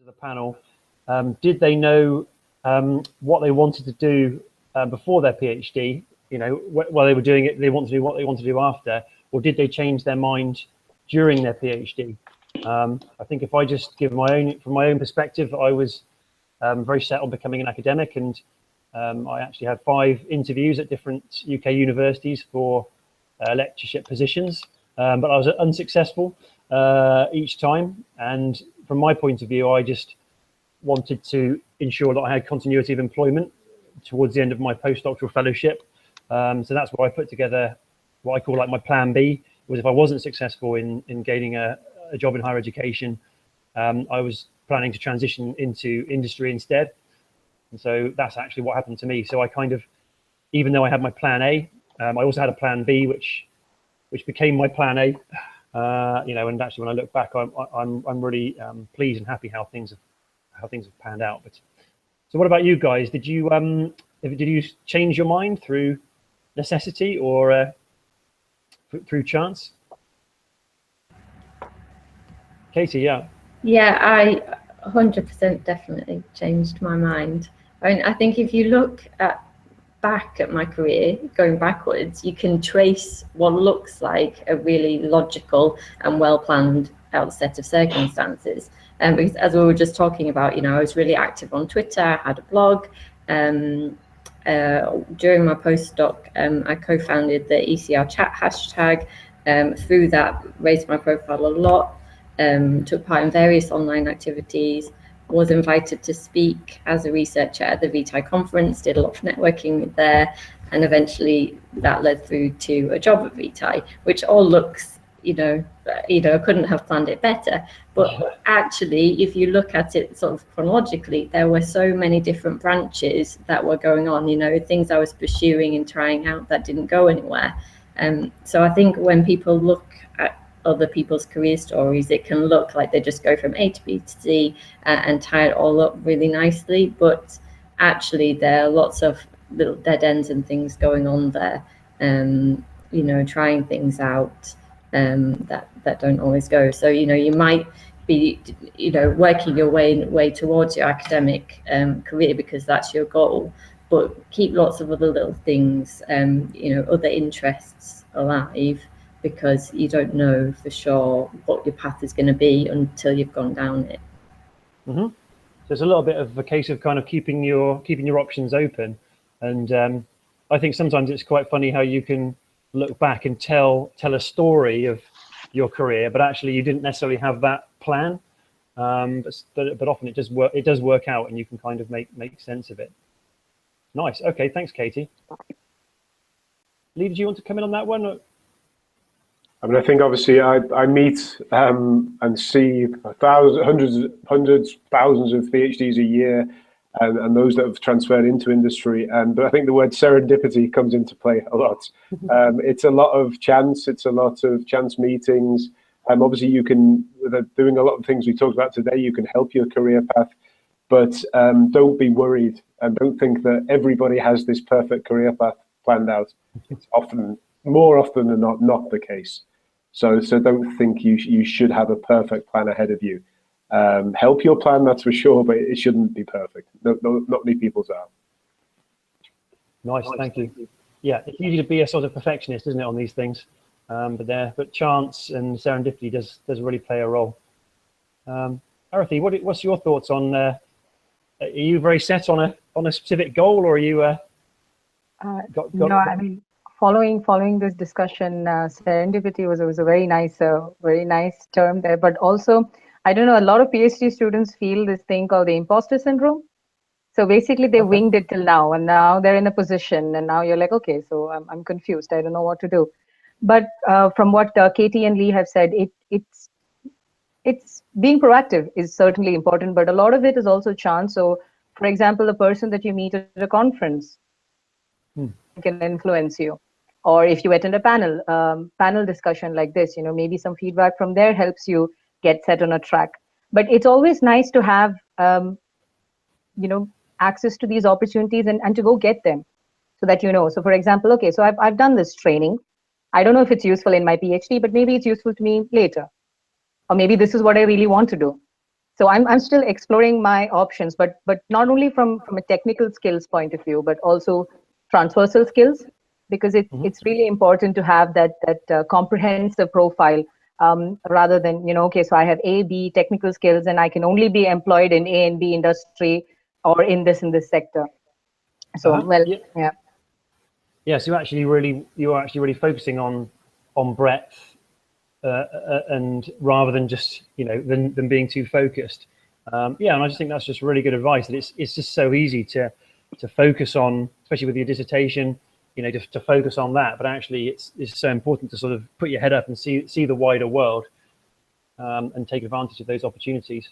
of the panel, did they know what they wanted to do before their PhD? You know, while they were doing it, they want to do what they want to do after, or did they change their mind during their PhD? I think if I just give from my own perspective, I was very set on becoming an academic, and I actually had 5 interviews at different UK universities for lectureship positions, but I was unsuccessful each time. And from my point of view, I just wanted to ensure that I had continuity of employment towards the end of my postdoctoral fellowship. So that's why I put together what I call like my plan B, was if I wasn't successful in gaining a job in higher education, I was planning to transition into industry instead. And so that's actually what happened to me. So I kind of, even though I had my plan A, I also had a plan B, which became my plan A. You know, and actually when I look back, I'm really pleased and happy how things have panned out. But so what about you guys? Did you change your mind through necessity or through chance? Katie, yeah. Yeah, I 100% definitely changed my mind. I mean, I think if you look back at my career, going backwards, you can trace what looks like a really logical and well-planned out set of circumstances. Because as we were just talking about, you know, I was really active on Twitter, I had a blog. During my postdoc, I co-founded the ECR chat hashtag. Through that, raised my profile a lot, took part in various online activities, was invited to speak as a researcher at the Vitae conference, did a lot of networking there, and eventually that led through to a job at Vitae, which all looks, you know, couldn't have planned it better. But actually, if you look at it sort of chronologically, there were so many different branches that were going on, you know, things I was pursuing and trying out that didn't go anywhere. So I think when people look at other people's career stories, it can look like they just go from A to B to C and tie it all up really nicely. But actually, there are lots of little dead ends and things going on there, you know, trying things out that don't always go. So, you know, you might be, you know, working your way towards your academic career because that's your goal, but keep lots of other little things, you know, other interests alive, because you don't know for sure what your path is going to be until you've gone down it. Mm-hmm. So it's a little bit of a case of kind of keeping your options open. And I think sometimes it's quite funny how you can look back and tell a story of your career, but actually you didn't necessarily have that plan. But often it does work out, and you can kind of make sense of it. Nice. Okay, thanks, Katie. Lee, did you want to come in on that one? I mean, I think obviously I meet and see hundreds, thousands of PhDs a year, and those that have transferred into industry. But I think the word serendipity comes into play a lot. It's a lot of chance. It's a lot of chance meetings. Obviously, you can, doing a lot of things we talked about today, you can help your career path. But don't be worried, and don't think that everybody has this perfect career path planned out. It's more often than not the case. So don't think you should have a perfect plan ahead of you. Help your plan, that's for sure, but it shouldn't be perfect. Not many people's are. Nice, thank you. Yeah, it's easy to be a sort of perfectionist, isn't it, on these things? But chance and serendipity does really play a role. Arathi, what's your thoughts on? Are you very set on a specific goal, or are you? No, I mean, following this discussion, serendipity was a very nice term there. But also, I don't know, a lot of PhD students feel this thing called the imposter syndrome. So basically, they winged it till now, and now they're in a position, and now you're like, okay, so I'm confused. I don't know what to do. But from what Katie and Lee have said, it's being proactive is certainly important, but a lot of it is also chance. So, for example, the person that you meet at a conference can influence you, or if you attend a panel discussion like this, you know, maybe some feedback from there helps you get set on a track. But it's always nice to have, you know, access to these opportunities and to go get them, so that you know. So, for example, okay, so I've done this training. I don't know if it's useful in my PhD, but maybe it's useful to me later. Or maybe this is what I really want to do. So I'm still exploring my options, but not only from a technical skills point of view, but also transversal skills, because it's really important to have that comprehensive profile, rather than, okay, so I have A, B technical skills, and I can only be employed in A and B industry, or in this sector. So yeah. So you're actually really focusing on breadth. And rather than just than being too focused, yeah, and I just think that's just really good advice. That it's just so easy to focus on, especially with your dissertation, just to focus on that. But actually, it's so important to sort of put your head up and see the wider world, and take advantage of those opportunities.